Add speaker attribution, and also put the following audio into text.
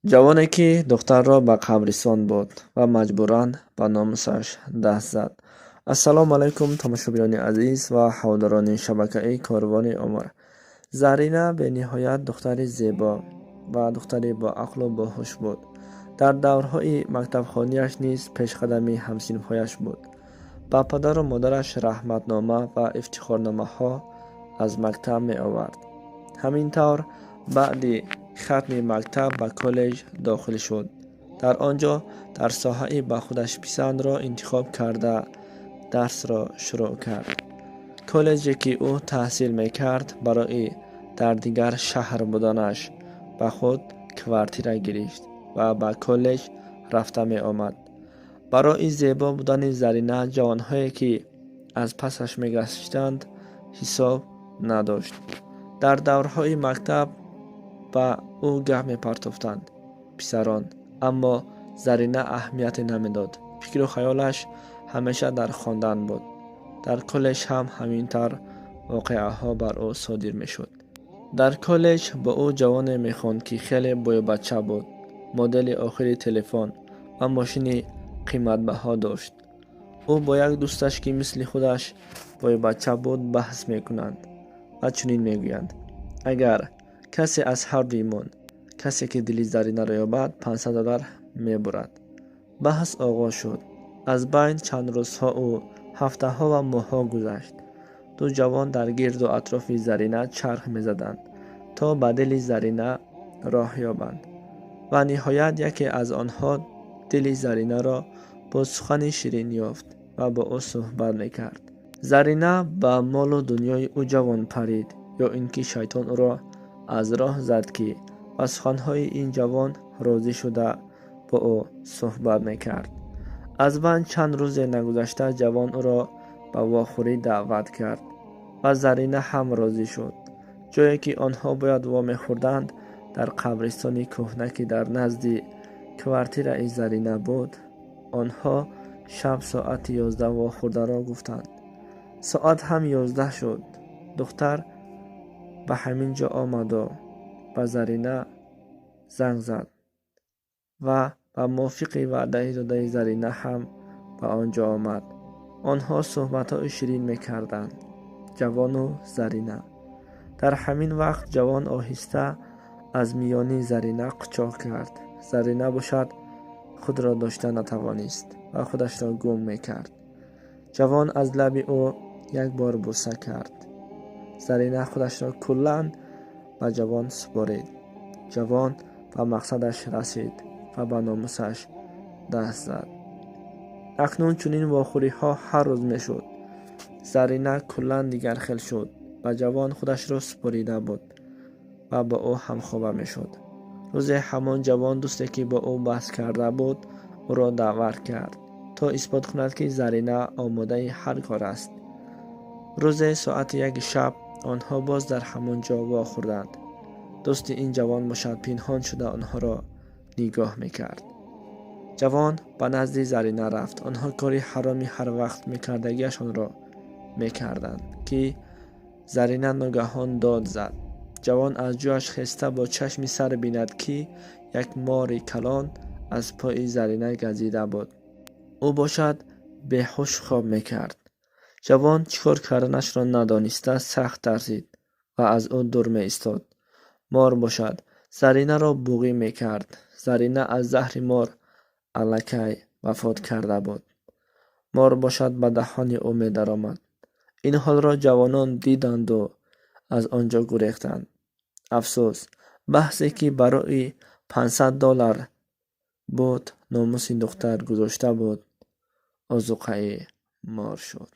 Speaker 1: جوانی که دختر را به قبرستان برد و مجبوراً به ناموسش دست زد. السلام علیکم تماشاگران عزیز و حواداران شبکه کاروان عمر. زرینه به نهایت دختری زیبا و دختری با عقل و باهوش بود. در دورهای مکتب خوانیش نیز پیشقدمی همسنفهایش بود. با پدر و مادرش رحمتنامه و افتخارنامه ها از مکتب می آورد. همین طور بعد ختم مکتب به کالج داخل شد. در آنجا در ساحه به خودش پسند را انتخاب کرده درس را شروع کرد. کالجی که او تحصیل می کرد برای در دیگر شهر بودنش به خود کوارتیر گرفت و به کالج رفته می آمد. برای زیبا بودن زرینه جوانهایی که از پسش می گشتند حساب نداشت. در دورهای مکتب با او گپ می پرتافتند پسران، اما زرینه اهمیت نمیداد. فکر و خیالش همیشه در خواندن بود. در کالج هم همینطور واقعه ها بر او صادر می شد. در کالج با او جوانی می خواند که خیلی بوی بچه بود. مدل آخری تلفن و ماشین قیمت بها داشت. او با یک دوستش که مثل خودش بوی بچه بود بحث می کنند و چنین می گویند: اگر کسی از هر دویمان کسی که دل زرینه را یابد $500 می برد. بحث آغاز شد. از بین چند روزها و هفته ها و ماه ها گذشت. دو جوان در گرد و اطراف زرینه چرخ می زدند تا به دل زرینه راه یابند و نهایت یکی از آنها دل زرینه را با سخن شیرین یافت و با او صحبت می کرد. زرینه به مال و دنیای او جوان پرید، یا اینکه شیطان او را از راه زد که با سخنهای این جوان راضی شده با او صحبت می کرد. از بین چند روز نگذشته جوان او را به واخوری دعوت کرد و زرینه هم راضی شد. جایی که آنها باید وامی خوردند در قبرستان کهنه که در نزد کوارتیر زرینه بود. آنها شب ساعت 11 واخورده را گفتند. ساعت هم 11 شد. دختر به همین جا آمد و به زرینه زنگ زد و به موافق وعده داده زرینه هم به آنجا آمد. آنها صحبت‌های شیرین می‌کردند، جوان و زرینه. در همین وقت جوان آهسته از میانی زرینه قچاق کرد. زرینه باشد خود را داشته نتوانست و خودش را گم می‌کرد. جوان از لب او یک بار بوسه کرد. زرینه خودش را کلاً به جوان سپارید. جوان به مقصدش رسید و به ناموسش دست زد. اکنون چنین واخوری ها هر روز می شد. زرینه کلاً دیگر خیل شد. به جوان خودش را سپاریده بود و با او همخوابه می شد. روز همان جوان دوستی که با او بحث کرده بود او را دعوت کرد تا اثبات کند که زرینه آماده هر کار است. روز ساعت 1 شب آنها باز در همان جا واخوردند. دوست این جوان باشد پنهان شده آنها را نگاه میکرد. جوان به نزد زرینه رفت. آنها کاری حرامی هر وقت میکردگیشان را میکردند که زرینه ناگهان داد زد. جوان از جایش خسته با چشم سر بیند که یک مار کلان از پای زرینه گزیده بود. او باشد بیهوش خواب میکرد. جوان چیکار کردنش را ندانسته سخت ترسید و از او دور می ایستاد. مار باشد زرینه را بوغی می کرد. زرینه از زهر مار الکی وفات کرده بود. مار باشد به دهان او می در آمد. این حال را جوانان دیدند و از آنجا گریختند. افسوس، بحثی که برای $500 بود ناموس دختر گذاشته بود آذوقه مار شد.